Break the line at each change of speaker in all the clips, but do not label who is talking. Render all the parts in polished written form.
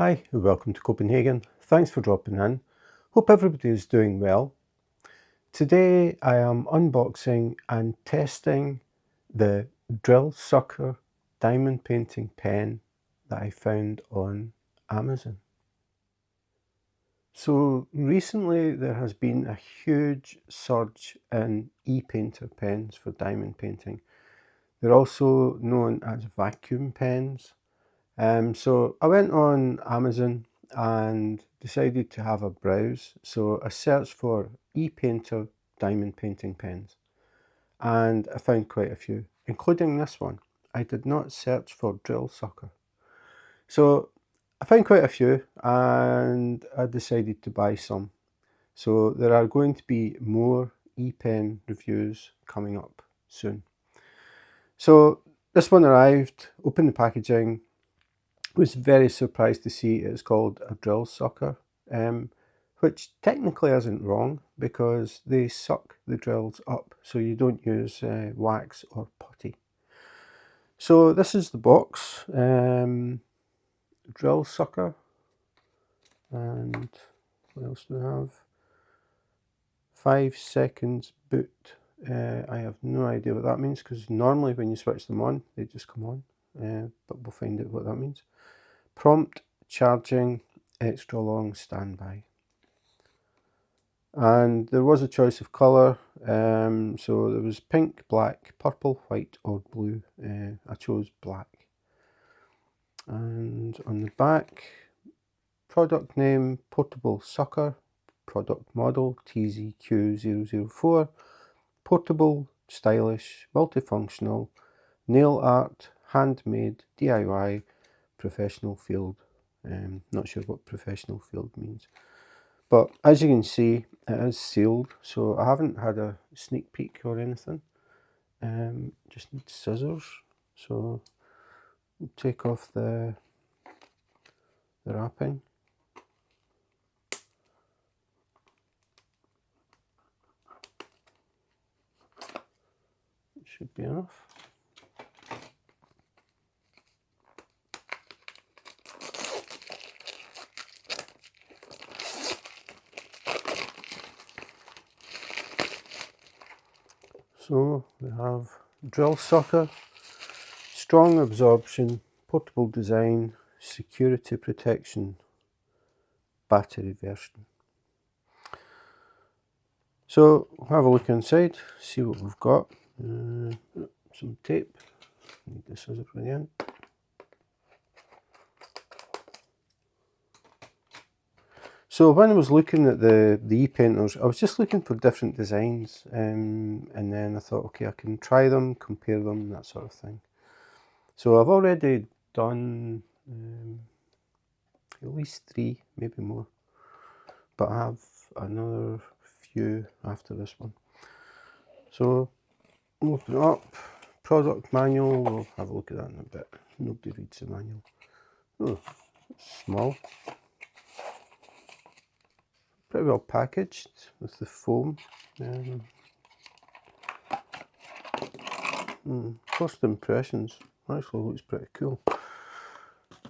Hi, and welcome to Copenhagen. Thanks for dropping in. Hope everybody is doing well. Today I am unboxing and testing the Drill Sucker diamond painting pen that I found on Amazon. So recently there has been a huge surge in e-painter pens for diamond painting. They're also known as vacuum pens. So I went on Amazon and decided to have a browse. So I searched for e-painter diamond painting pens and I found quite a few, including this one. I did not search for Drill Sucker. So I found quite a few and I decided to buy some. So there are going to be more e-pen reviews coming up soon. So this one arrived, opened the packaging, was very surprised to see it's called a Drill Sucker, which technically isn't wrong because they suck the drills up, so you don't use wax or putty. So this is the box, Drill Sucker, and what else do we have? 5 seconds boot. I have no idea what that means because normally when you switch them on, they just come on, but we'll find out what that means. Prompt charging, extra long standby. And there was a choice of colour, so there was pink, black, purple, white or blue. I chose black. And on the back, product name Portable Sucker, product model TZQ004, portable, stylish, multifunctional, nail art, handmade, DIY, professional field. Not sure what professional field means. But as you can see, it is sealed, so I haven't had a sneak peek or anything. Just need scissors, so we'll take off the wrapping. It should be enough. So we have Drill Sucker, strong absorption, portable design, security protection, battery version. So we'll have a look inside, see what we've got. Some tape, need the scissors for the end. So when I was looking at the e-painters, I was just looking for different designs, and then I thought, okay, I can try them, compare them, that sort of thing. So I've already done at least 3, maybe more, but I have another few after this one. So open it up, product manual, we'll have a look at that in a bit. Nobody reads the manual. Oh, it's small. Pretty well packaged with the foam. First impressions, actually looks pretty cool.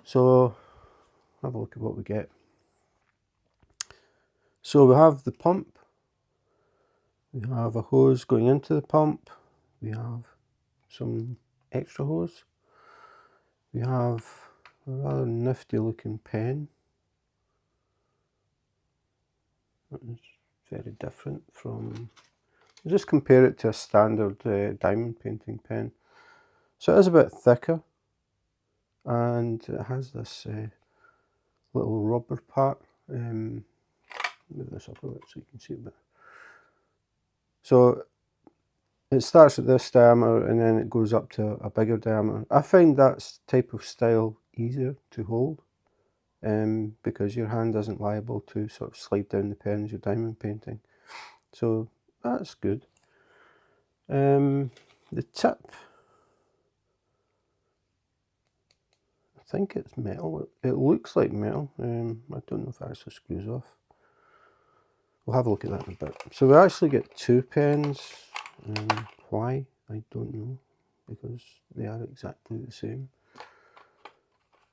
So have a look at what we get. So we have the pump, we have a hose going into the pump, we have some extra hose, we have a rather nifty looking pen. It's very different from, just compare it to a standard diamond painting pen. So it is a bit thicker and it has this little rubber part. Move this up a bit so you can see it better. So it starts at this diameter and then it goes up to a bigger diameter. I find that type of style easier to hold because your hand isn't liable to sort of slide down the pen as you're diamond painting. So that's good. The tip, I think it's metal. It looks like metal. I don't know if it actually screws off. We'll have a look at that in a bit. So we actually get 2 pens. Why? I don't know, because they are exactly the same.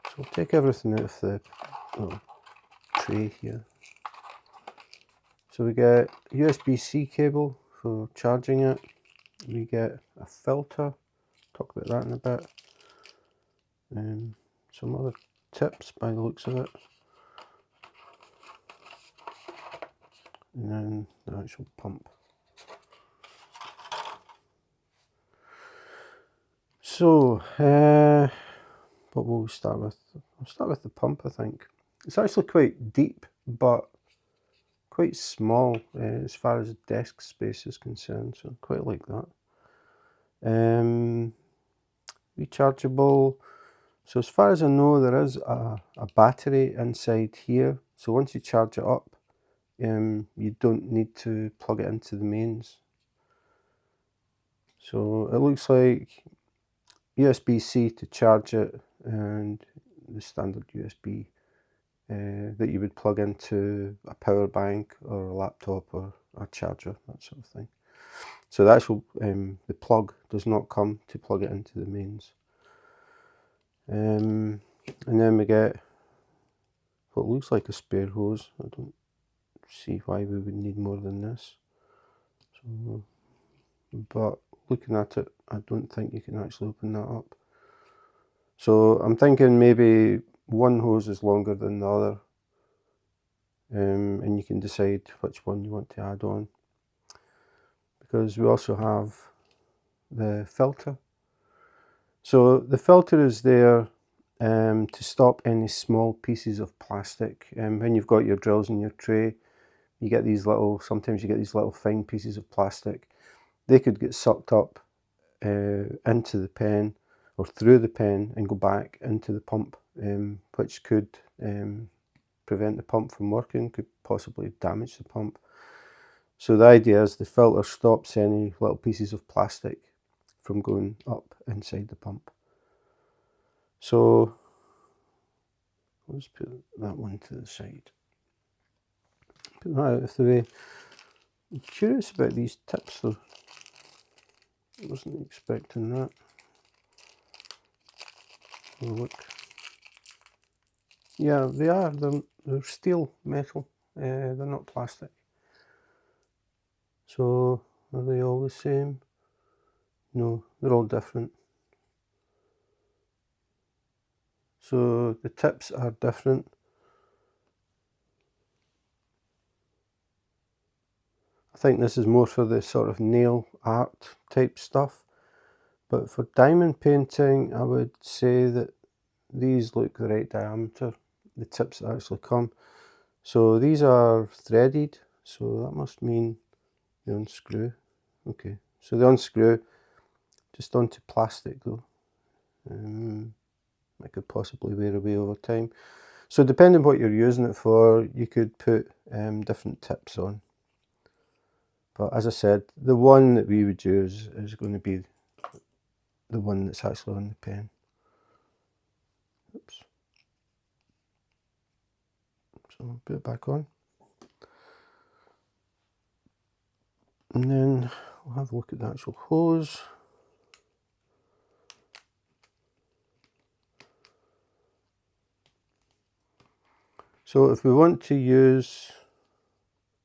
So we'll take everything out of the little tray here. So we get a USB-C cable for charging it. We get a filter, talk about that in a bit. Some other tips by the looks of it. And then the actual pump. So, what will we start with? I'll start with the pump, I think. It's actually quite deep, but quite small as far as desk space is concerned, so I quite like that. Rechargeable. So as far as I know, there is a battery inside here. So once you charge it up, you don't need to plug it into the mains. So it looks like USB-C to charge it, and the standard USB that you would plug into a power bank or a laptop or a charger, that sort of thing. So the actual the plug does not come to plug it into the mains. And then we get what looks like a spare hose. I don't see why we would need more than this. So, but looking at it, I don't think you can actually open that up. So I'm thinking maybe one hose is longer than the other, and you can decide which one you want to add on. Because we also have the filter. So the filter is there to stop any small pieces of plastic. When you've got your drills in your tray, you get these little, sometimes you get these little fine pieces of plastic. They could get sucked up into the pen or through the pen and go back into the pump, which could prevent the pump from working, could possibly damage the pump. So the idea is the filter stops any little pieces of plastic from going up inside the pump. So let's put that one to the side. Put that out of the way. I'm curious about these tips though. I wasn't expecting that. Oh, look. Yeah, they are. They're steel metal. They're not plastic. So are they all the same? No, they're all different. So the tips are different. I think this is more for the sort of nail art type stuff. But for diamond painting, I would say that these look the right diameter, the tips that actually come. So these are threaded, so that must mean they unscrew. Okay, so they unscrew just onto plastic though. I could possibly wear away over time. So depending what you're using it for, you could put different tips on. But as I said, the one that we would use is going to be the one that's actually on the pen. Oops. So I'll put it back on. And then we'll have a look at the actual hose. So if we want to use,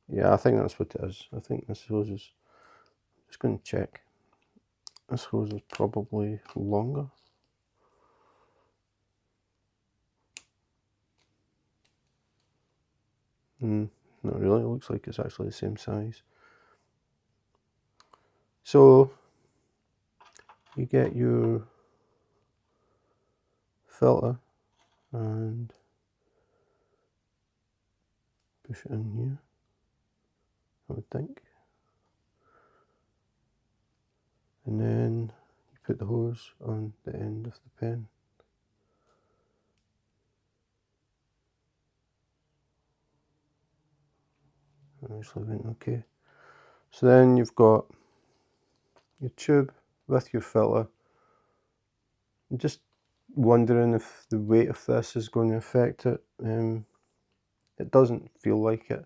yeah, I think that's what it is. I think this hose is, just going to check. This hose is probably longer. Not really, it looks like it's actually the same size. So you get your filter and push it in here, I would think. And then you put the hose on the end of the pen. That actually went okay. So then you've got your tube with your filter. I'm just wondering if the weight of this is going to affect it. It doesn't feel like it.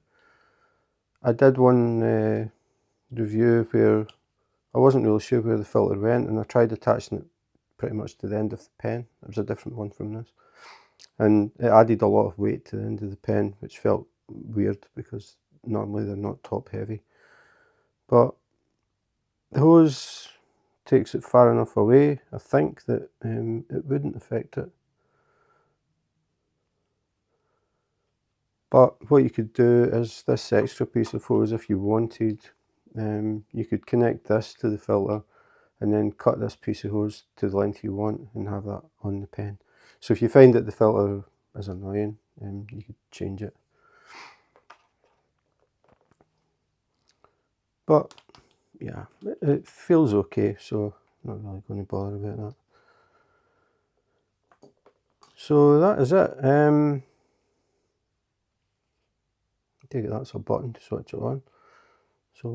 I did one review where I wasn't really sure where the filter went, and I tried attaching it pretty much to the end of the pen. It was a different one from this. and it added a lot of weight to the end of the pen, which felt weird because normally they're not top heavy. But the hose takes it far enough away, I think, that it wouldn't affect it. But what you could do is this extra piece of hose, if you wanted, you could connect this to the filter and then cut this piece of hose to the length you want and have that on the pen. So if you find that the filter is annoying, you could change it. But yeah, it feels okay, so not really going to bother about that. So that is it. I take it that's a button to switch it on. So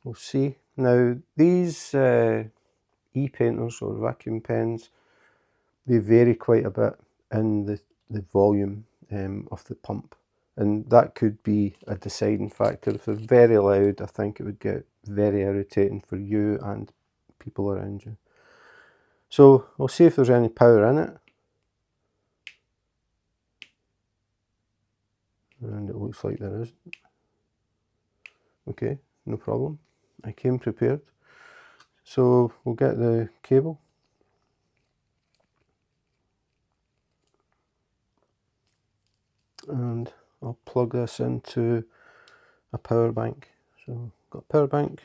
we'll see. Now these e-painters or vacuum pens, they vary quite a bit in the volume of the pump, and that could be a deciding factor. If they're very loud, I think it would get very irritating for you and people around you. So we'll see if there's any power in it. And it looks like there is. Okay, no problem. I came prepared. So we'll get the cable. And I'll plug this into a power bank. So got a power bank.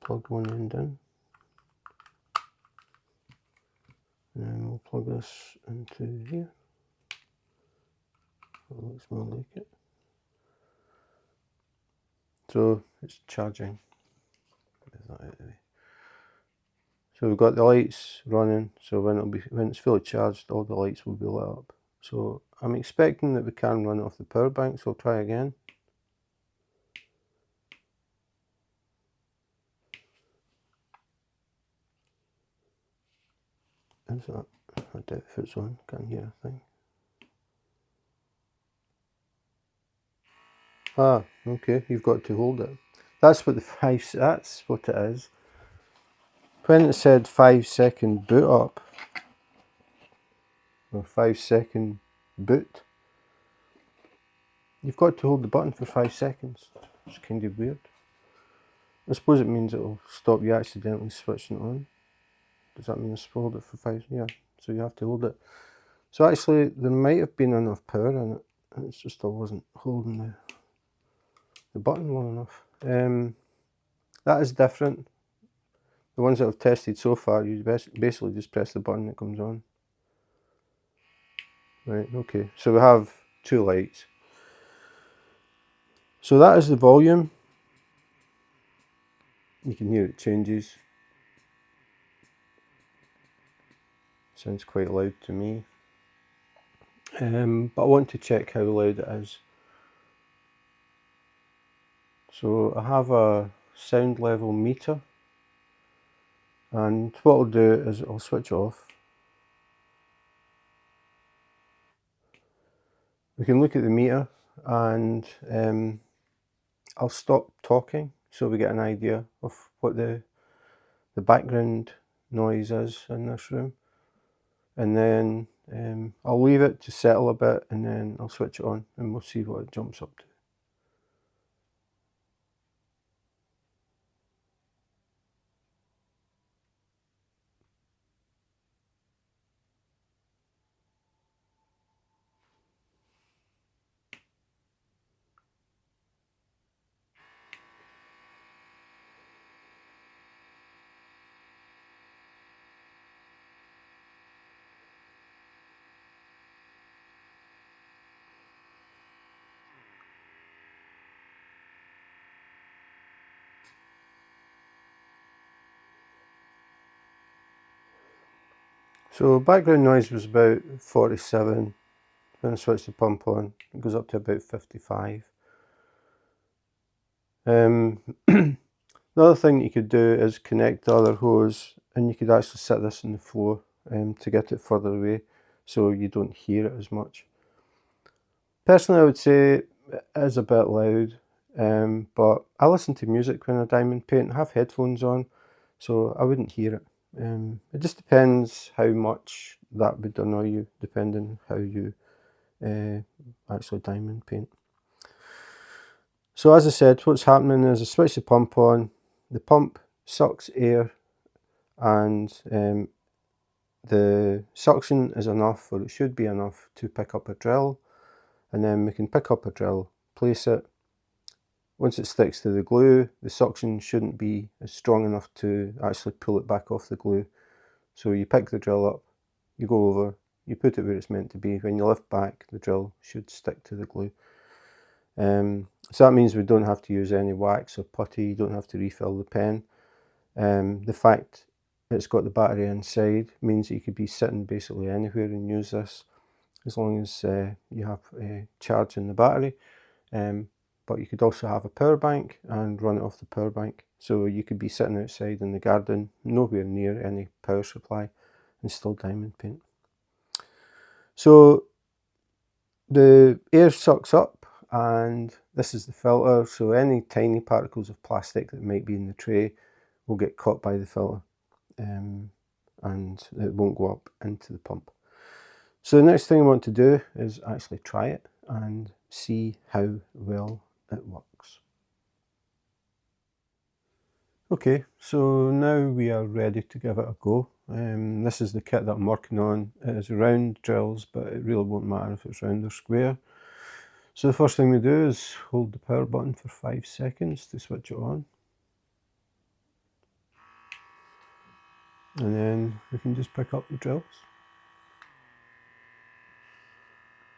Plug one end in. And then we'll plug this into here. It looks more like it. So it's charging. So we've got the lights running, so when it's fully charged, all the lights will be lit up. So I'm expecting that we can run it off the power bank, so I'll try again. Is that? I doubt if it's on, can't hear a thing. Ah, okay, you've got to hold it. That's what that's what it is. When it said 5-second boot up, or 5-second boot, you've got to hold the button for 5 seconds. It's kind of weird. I suppose it means it'll stop you accidentally switching it on. Does that mean I hold it for 5? Yeah, so you have to hold it. So actually, there might have been enough power in it, and it's just I wasn't holding the button long enough. That is different. The ones that I've tested so far, you basically just press the button, it comes on. Right, okay, so we have 2 lights. So that is the volume. You can hear it changes. Sounds quite loud to me. But I want to check how loud it is. So I have a sound level meter, and what I'll do is I'll switch off. We can look at the meter, and I'll stop talking so we get an idea of what the background noise is in this room, and then I'll leave it to settle a bit, and then I'll switch it on and we'll see what it jumps up to. So background noise was about 47. When I switch the pump on, it goes up to about 55. The other thing you could do is connect the other hose, and you could actually set this on the floor to get it further away so you don't hear it as much. Personally, I would say it is a bit loud, but I listen to music when I diamond paint. I have headphones on, so I wouldn't hear it. It just depends how much that would annoy you, depending how you actually diamond paint. So as I said, what's happening is I switch the pump on, the pump sucks air, and the suction is enough, or it should be enough, to pick up a drill, and then we can pick up a drill, place it. Once it sticks to the glue, the suction shouldn't be strong enough to actually pull it back off the glue. So you pick the drill up, you go over, you put it where it's meant to be. When you lift back, the drill should stick to the glue. So that means we don't have to use any wax or putty, you don't have to refill the pen. The fact it's got the battery inside means that you could be sitting basically anywhere and use this, as long as you have a charge in the battery. But you could also have a power bank and run it off the power bank. So you could be sitting outside in the garden, nowhere near any power supply, and still diamond paint. So the air sucks up, and this is the filter, so any tiny particles of plastic that might be in the tray will get caught by the filter, and it won't go up into the pump. So the next thing I want to do is actually try it and see how well it works. Okay, so now we are ready to give it a go. This is the kit that I'm working on. It is round drills, but it really won't matter if it's round or square. So the first thing we do is hold the power button for 5 seconds to switch it on. And then we can just pick up the drills.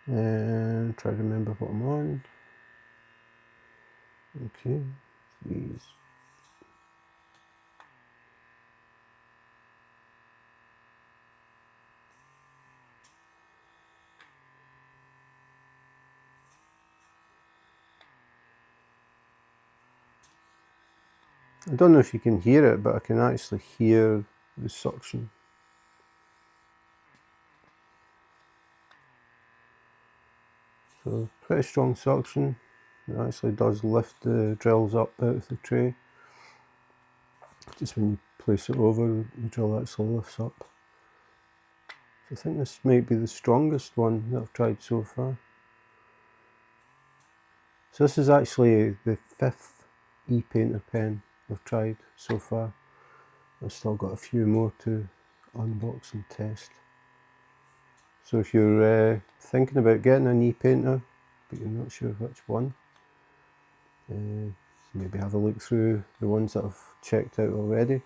And try to remember what I'm on. Okay, these. I don't know if you can hear it, but I can actually hear the suction. So pretty strong suction. It actually does lift the drills up out of the tray. Just when you place it over, the drill actually lifts up. So I think this might be the strongest one that I've tried so far. So this is actually the 5th e-painter pen I've tried so far. I've still got a few more to unbox and test. So if you're thinking about getting an e-painter, but you're not sure which one, maybe have a look through the ones that I've checked out already.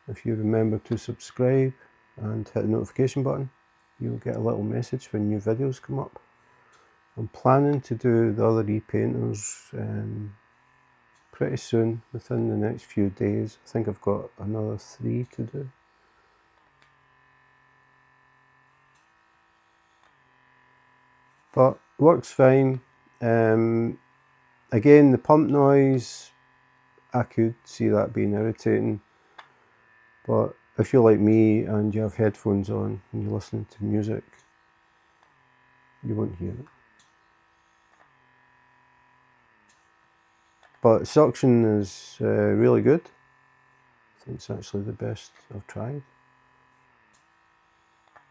If you remember to subscribe and hit the notification button, you'll get a little message when new videos come up. I'm planning to do the other e-painters pretty soon, within the next few days. I think I've got another 3 to do. But works fine. Again, the pump noise, I could see that being irritating, but if you're like me and you have headphones on and you're listening to music, you won't hear it. But suction is really good. I think it's actually the best I've tried.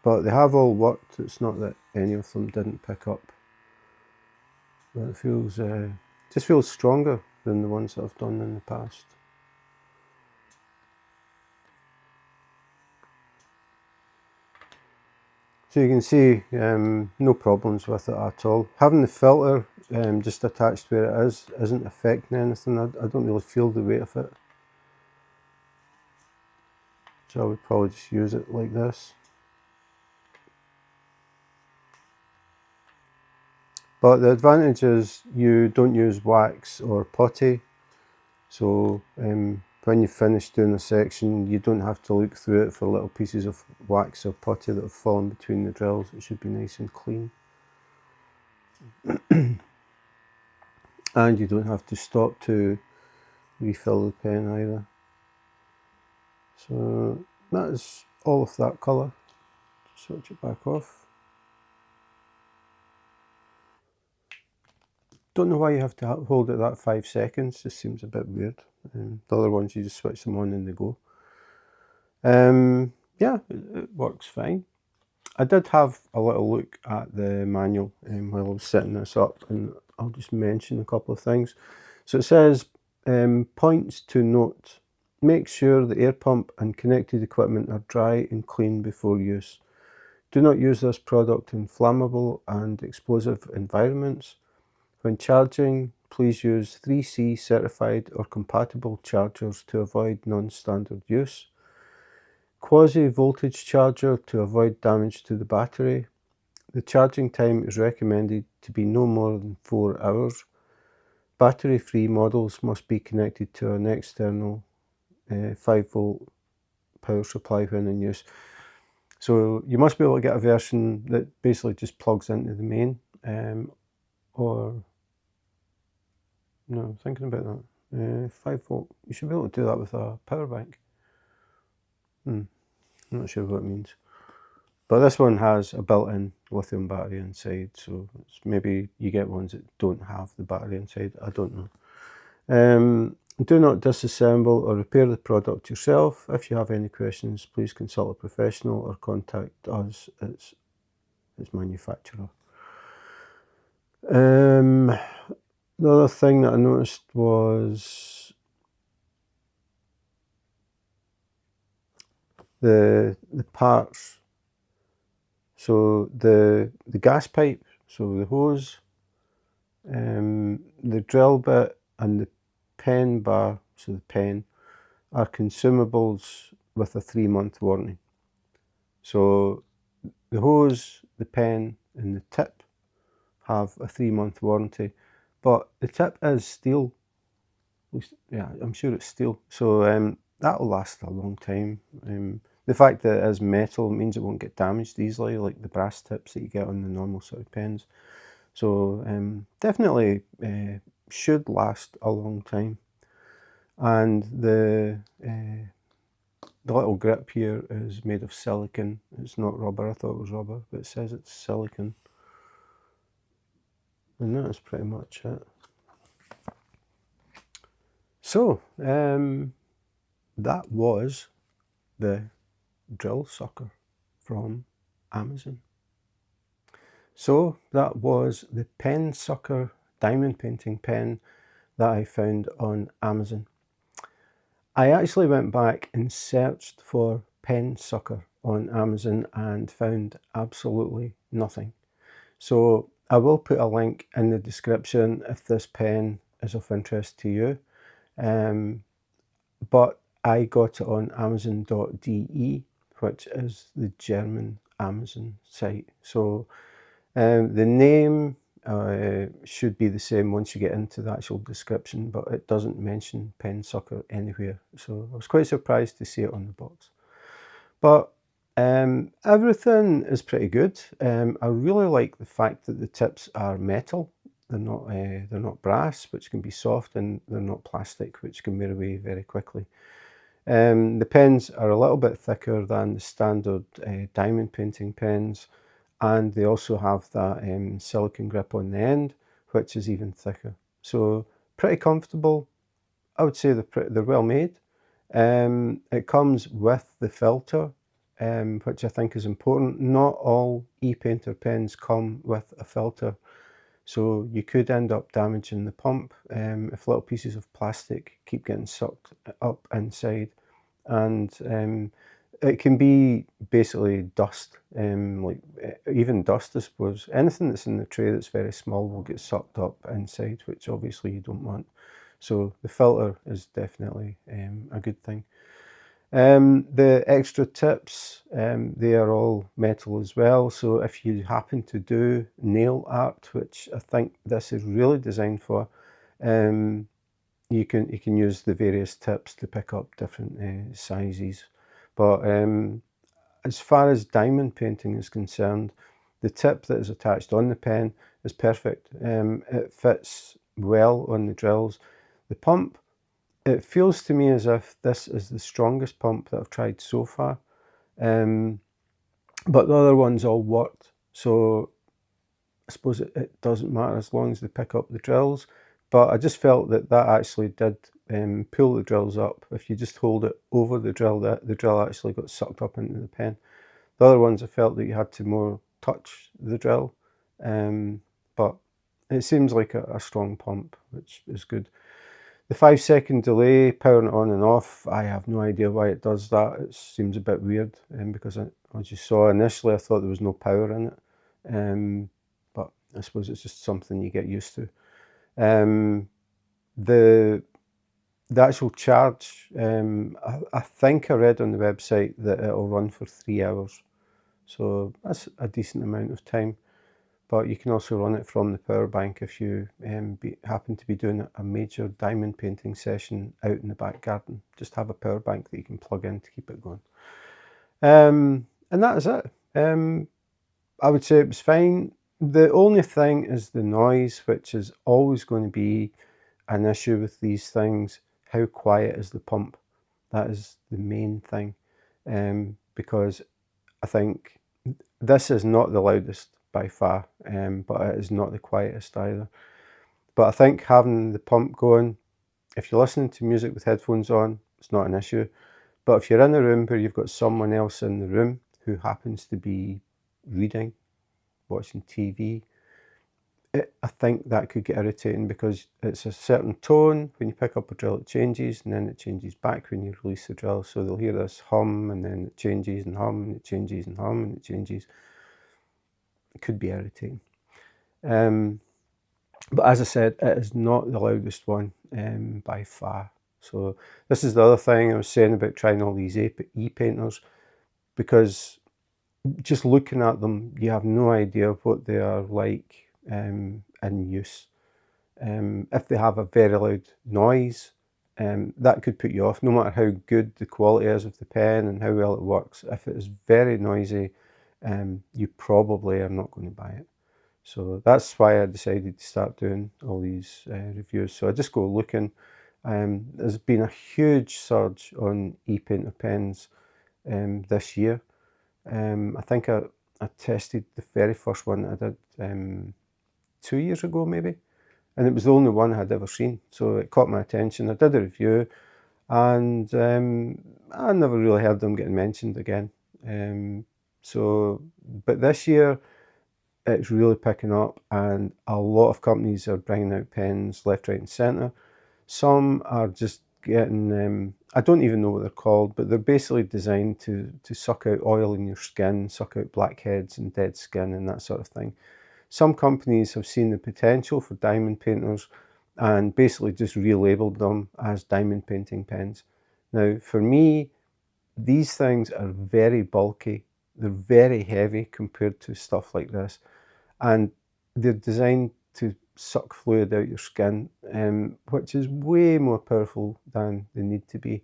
But they have all worked. It's not that any of them didn't pick up. But it feels just feels stronger than the ones that I've done in the past. So you can see no problems with it at all. Having the filter just attached where it is isn't affecting anything. I don't really feel the weight of it. So I would probably just use it like this. But the advantage is you don't use wax or putty. So when you finish doing a section, you don't have to look through it for little pieces of wax or putty that have fallen between the drills. It should be nice and clean. And you don't have to stop to refill the pen either. So that is all of that colour. Switch it back off. Don't know why you have to hold it that 5 seconds, just seems a bit weird. The other ones you just switch them on and they go. Yeah, it works fine. I did have a little look at the manual while I was setting this up, and I'll just mention a couple of things. So it says, points to note: make sure the air pump and connected equipment are dry and clean before use. Do not use this product in flammable and explosive environments. When charging, please use 3C certified or compatible chargers to avoid non-standard use. Quasi-voltage charger to avoid damage to the battery. The charging time is recommended to be no more than 4 hours. Battery-free models must be connected to an external 5-volt power supply when in use. So you must be able to get a version that basically just plugs into the main, or no, I'm thinking about that. 5-volt. You should be able to do that with a power bank. I'm not sure what it means. But this one has a built-in lithium battery inside, so maybe you get ones that don't have the battery inside. I don't know. Do not disassemble or repair the product yourself. If you have any questions, please consult a professional or contact us, its manufacturer. The other thing that I noticed was the parts. So the gas pipe, so the hose, the drill bit and the pen bar, so the pen, are consumables with a 3-month warranty. So the hose, the pen and the tip have a 3-month warranty, but the tip is steel. Yeah, I'm sure it's steel, so that'll last a long time. The fact that it is metal means it won't get damaged easily, like the brass tips that you get on the normal sort of pens. So definitely should last a long time. And the little grip here is made of silicon. It's not rubber. I thought it was rubber, but it says it's silicon. And that is pretty much it. So that was the drill sucker from Amazon. So that was the Pen Sucker diamond painting pen that I found on Amazon. I actually went back and searched for Pen Sucker on Amazon and found absolutely nothing. So I will put a link in the description if this pen is of interest to you. But I got it on Amazon.de, which is the German Amazon site. So the name should be the same once you get into the actual description, but it doesn't mention Pen Sucker anywhere. So I was quite surprised to see it on the box. But everything is pretty good. I really like the fact that the tips are metal. They're not brass, which can be soft, and they're not plastic, which can wear away very quickly. The pens are a little bit thicker than the standard diamond painting pens, and they also have that silicone grip on the end, which is even thicker. So pretty comfortable. I would say they're well made. It comes with the filter, which I think is important. Not all e-painter pens come with a filter, so you could end up damaging the pump if little pieces of plastic keep getting sucked up inside. And it can be basically dust, like even dust, I suppose. Anything that's in the tray that's very small will get sucked up inside, which obviously you don't want. So the filter is definitely a good thing. The extra tips, they are all metal as well. So if you happen to do nail art, which I think this is really designed for, you can use the various tips to pick up different sizes. But as far as diamond painting is concerned, the tip that is attached on the pen is perfect. It fits well on the drills. The pump, it feels to me as if this is the strongest pump that I've tried so far. But the other ones all worked. So I suppose it doesn't matter as long as they pick up the drills. But I just felt that actually did pull the drills up. If you just hold it over the drill actually got sucked up into the pen. The other ones I felt that you had to more touch the drill, but it seems like a strong pump, which is good. The 5-second delay, powering it on and off, I have no idea why it does that. It seems a bit weird, because as you saw initially, I thought there was no power in it, but I suppose it's just something you get used to. The actual charge, I think I read on the website that it'll run for 3 hours, so that's a decent amount of time. But you can also run it from the power bank if you happen to be doing a major diamond painting session out in the back garden. Just have a power bank that you can plug in to keep it going. And that is it. I would say it was fine. The only thing is the noise, which is always going to be an issue with these things. How quiet is the pump? That is the main thing, because I think this is not the loudest by far, but it is not the quietest either. But I think having the pump going, if you're listening to music with headphones on, it's not an issue. But if you're in a room where you've got someone else in the room who happens to be reading, watching TV, I think that could get irritating, because it's a certain tone. When you pick up a drill, it changes, and then it changes back when you release the drill. So they'll hear this hum, and then it changes and hum, and it changes and hum, and it changes. It could be irritating. But as I said, it is not the loudest one by far. So this is the other thing I was saying about trying all these e-painters, because just looking at them, you have no idea what they are like in use. If they have a very loud noise, that could put you off, no matter how good the quality is of the pen and how well it works. If it is very noisy, you probably are not going to buy it. So that's why I decided to start doing all these reviews. So I just go looking. There's been a huge surge on e-painter pens this year. I think I tested the very first one I did 2 years ago maybe, and it was the only one I had ever seen, so it caught my attention. I did a review, and I never really heard them getting mentioned again. But this year it's really picking up, and a lot of companies are bringing out pens left, right and centre. Some are just getting, I don't even know what they're called, but they're basically designed to suck out oil in your skin, suck out blackheads and dead skin and that sort of thing. Some companies have seen the potential for diamond painters and basically just relabeled them as diamond painting pens. Now, for me, these things are very bulky. They're very heavy compared to stuff like this, and they're designed to suck fluid out your skin, which is way more powerful than they need to be.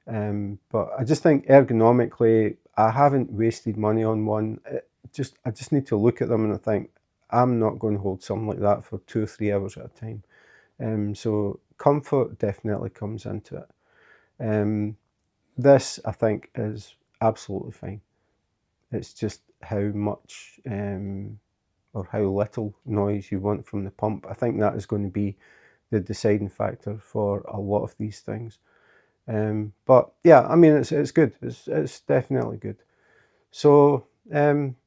But I just think ergonomically, I haven't wasted money on one. I just need to look at them and I think, I'm not going to hold something like that for 2 or 3 hours at a time. So comfort definitely comes into it. This, I think, is absolutely fine. It's just how much or how little noise you want from the pump. I think that is going to be the deciding factor for a lot of these things. But yeah, I mean, it's good. It's definitely good. So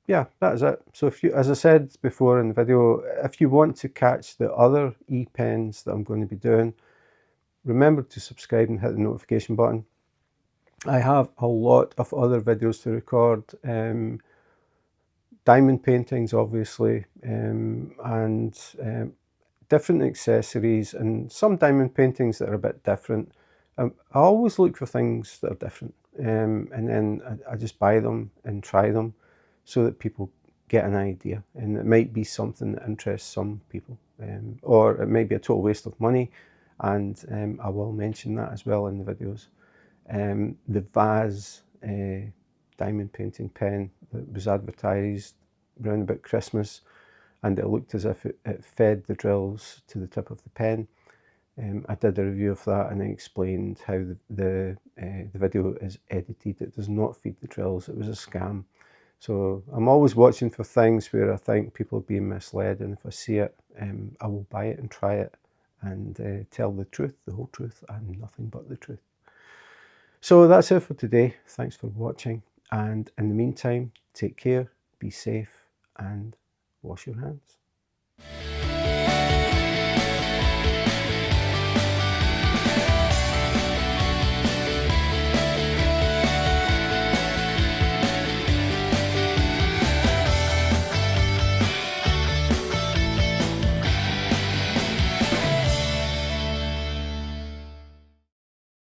yeah, that is it. So if you, as I said before in the video, if you want to catch the other e-pens that I'm going to be doing, remember to subscribe and hit the notification button. I have a lot of other videos to record, diamond paintings obviously, and different accessories, and some diamond paintings that are a bit different. I always look for things that are different, and then I just buy them and try them so that people get an idea, and it might be something that interests some people, or it might be a total waste of money, and I will mention that as well in the videos. The Vase diamond painting pen that was advertised around about Christmas, and it looked as if it fed the drills to the tip of the pen. I did a review of that and I explained how the video is edited. It does not feed the drills. It was a scam. So I'm always watching for things where I think people are being misled, and if I see it, I will buy it and try it and tell the truth, the whole truth, and nothing but the truth. So that's it for today. Thanks for watching. And in the meantime, take care, be safe, and wash your hands.